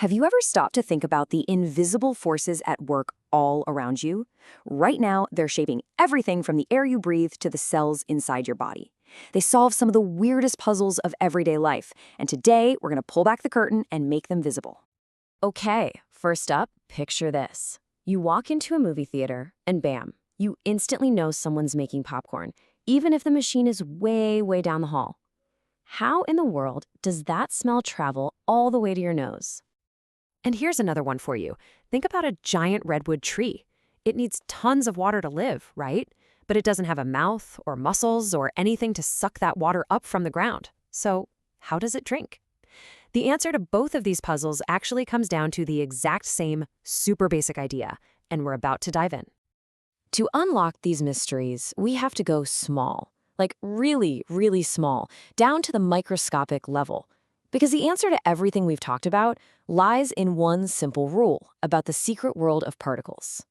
Have you ever stopped to think about the invisible forces at work all around you? Right now, they're shaping everything from the air you breathe to the cells inside your body. They solve some of the weirdest puzzles of everyday life, and today we're going to pull back the curtain and make them visible. Okay, first up, picture this. You walk into a movie theater, and bam, you instantly know someone's making popcorn, even if the machine is way, way down the hall. How in the world does that smell travel all the way to your nose? And here's another one for you. Think about a giant redwood tree. It needs tons of water to live, right? But it doesn't have a mouth or muscles or anything to suck that water up from the ground. So how does it drink? The answer to both of these puzzles actually comes down to the exact same super basic idea, and we're about to dive in. To unlock these mysteries, we have to go small, like really, really small, down to the microscopic level. Because the answer to everything we've talked about lies in one simple rule about the secret world of particles.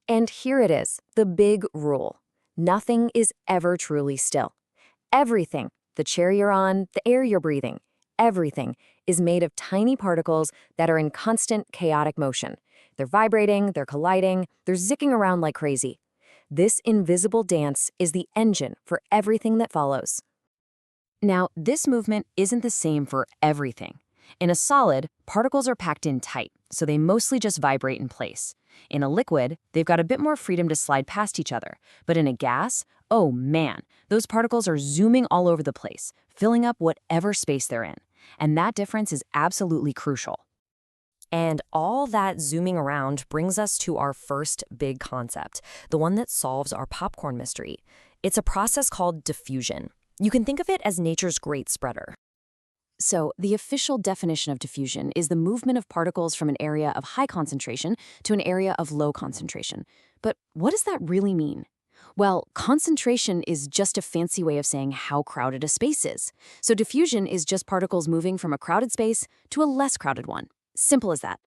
And here it is, the big rule. Nothing is ever truly still. Everything, the chair you're on, the air you're breathing, everything is made of tiny particles that are in constant chaotic motion. They're vibrating, they're colliding, they're zicking around like crazy. This invisible dance is the engine for everything that follows. Now, this movement isn't the same for everything. In a solid, particles are packed in tight, so they mostly just vibrate in place. In a liquid, they've got a bit more freedom to slide past each other. But in a gas, oh man, those particles are zooming all over the place, filling up whatever space they're in. And that difference is absolutely crucial. And all that zooming around brings us to our first big concept, the one that solves our popcorn mystery. It's a process called diffusion. You can think of it as nature's great spreader. So, the official definition of diffusion is the movement of particles from an area of high concentration to an area of low concentration. But what does that really mean? Well, concentration is just a fancy way of saying how crowded a space is. So diffusion is just particles moving from a crowded space to a less crowded one. Simple as that.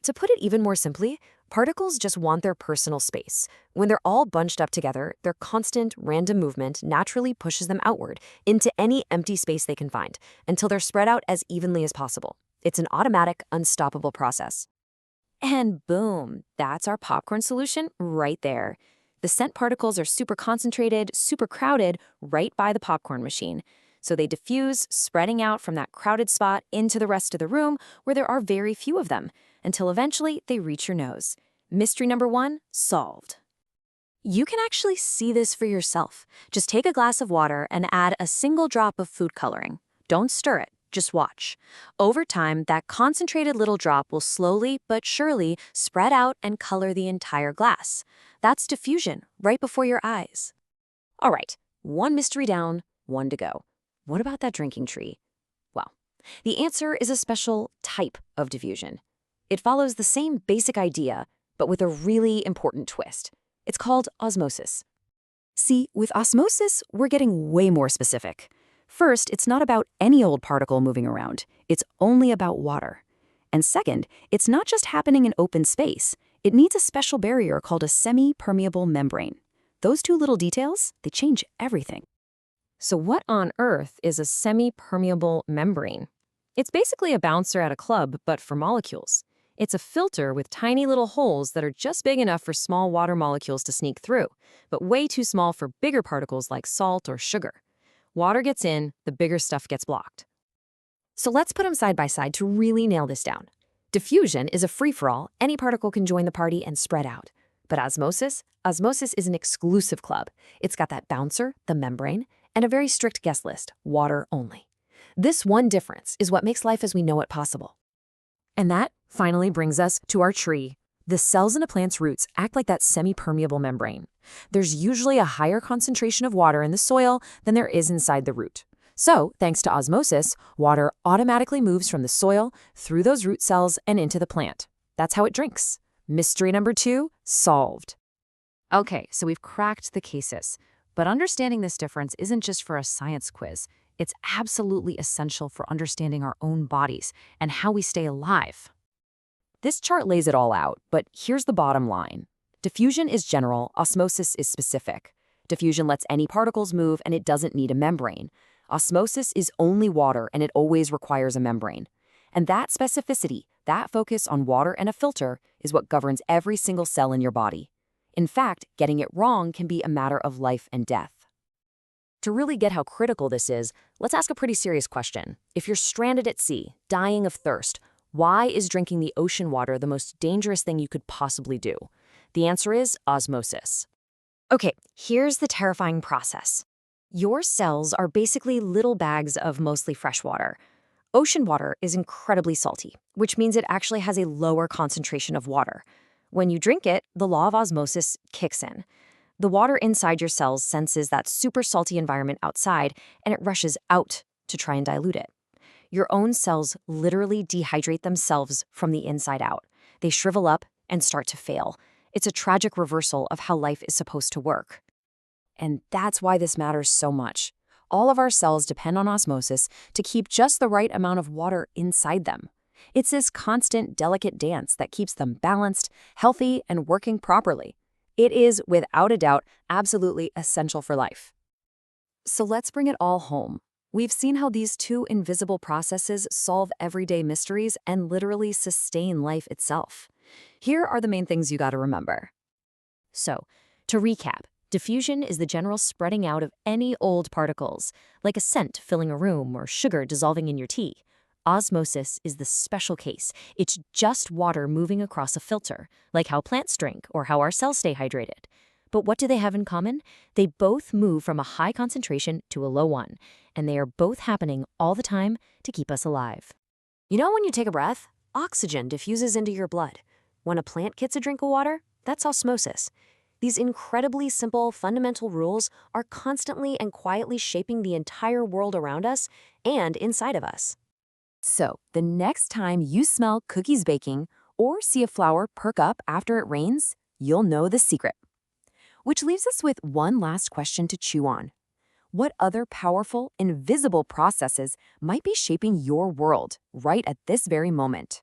To put it even more simply, particles just want their personal space. When they're all bunched up together, their constant, random movement naturally pushes them outward into any empty space they can find, until they're spread out as evenly as possible. It's an automatic, unstoppable process. And boom, that's our popcorn solution right there. The scent particles are super concentrated, super crowded, right by the popcorn machine. So they diffuse, spreading out from that crowded spot into the rest of the room where there are very few of them, until eventually they reach your nose. Mystery number one, solved. You can actually see this for yourself. Just take a glass of water and add a single drop of food coloring. Don't stir it, just watch. Over time, that concentrated little drop will slowly but surely spread out and color the entire glass. That's diffusion, right before your eyes. All right, one mystery down, one to go. What about that drinking tree? Well, the answer is a special type of diffusion. It follows the same basic idea, but with a really important twist. It's called osmosis. See, with osmosis, we're getting way more specific. First, it's not about any old particle moving around. It's only about water. And second, it's not just happening in open space. It needs a special barrier called a semi-permeable membrane. Those two little details, they change everything. So what on earth is a semi-permeable membrane? It's basically a bouncer at a club, but for molecules. It's a filter with tiny little holes that are just big enough for small water molecules to sneak through, but way too small for bigger particles like salt or sugar. Water gets in, the bigger stuff gets blocked. So let's put them side by side to really nail this down. Diffusion is a free-for-all. Any particle can join the party and spread out. But osmosis is an exclusive club. It's got that bouncer, the membrane, and a very strict guest list, water only. This one difference is what makes life as we know it possible. And that finally brings us to our tree. The cells in a plant's roots act like that semi-permeable membrane. There's usually a higher concentration of water in the soil than there is inside the root. So, thanks to osmosis, water automatically moves from the soil through those root cells and into the plant. That's how it drinks. Mystery number two, solved. Okay, so we've cracked the cases. But understanding this difference isn't just for a science quiz. It's absolutely essential for understanding our own bodies and how we stay alive. This chart lays it all out, but here's the bottom line. Diffusion is general, osmosis is specific. Diffusion lets any particles move and it doesn't need a membrane. Osmosis is only water and it always requires a membrane. And that specificity, That focus on water and a filter is what governs every single cell in your body. In fact, getting it wrong can be a matter of life and death. To really get how critical this is, let's ask a pretty serious question. If you're stranded at sea, dying of thirst, why is drinking the ocean water the most dangerous thing you could possibly do? The answer is osmosis. Okay, here's the terrifying process. Your cells are basically little bags of mostly fresh water. Ocean water is incredibly salty, which means it actually has a lower concentration of water. When you drink it, the law of osmosis kicks in. The water inside your cells senses that super salty environment outside, and it rushes out to try and dilute it. Your own cells literally dehydrate themselves from the inside out. They shrivel up and start to fail. It's a tragic reversal of how life is supposed to work. And that's why this matters so much. All of our cells depend on osmosis to keep just the right amount of water inside them. It's this constant, delicate dance that keeps them balanced, healthy, and working properly. It is, without a doubt, absolutely essential for life. So let's bring it all home. We've seen how these two invisible processes solve everyday mysteries and literally sustain life itself. Here are the main things you gotta remember. So, to recap, diffusion is the general spreading out of any old particles, like a scent filling a room or sugar dissolving in your tea. Osmosis is the special case. It's just water moving across a filter, like how plants drink or how our cells stay hydrated. But what do they have in common? They both move from a high concentration to a low one, and they are both happening all the time to keep us alive. You know, when you take a breath, oxygen diffuses into your blood. When a plant gets a drink of water, that's osmosis. These incredibly simple, fundamental rules are constantly and quietly shaping the entire world around us and inside of us. So, the next time you smell cookies baking or see a flower perk up after it rains, you'll know the secret. Which leaves us with one last question to chew on. What other powerful, invisible processes might be shaping your world right at this very moment?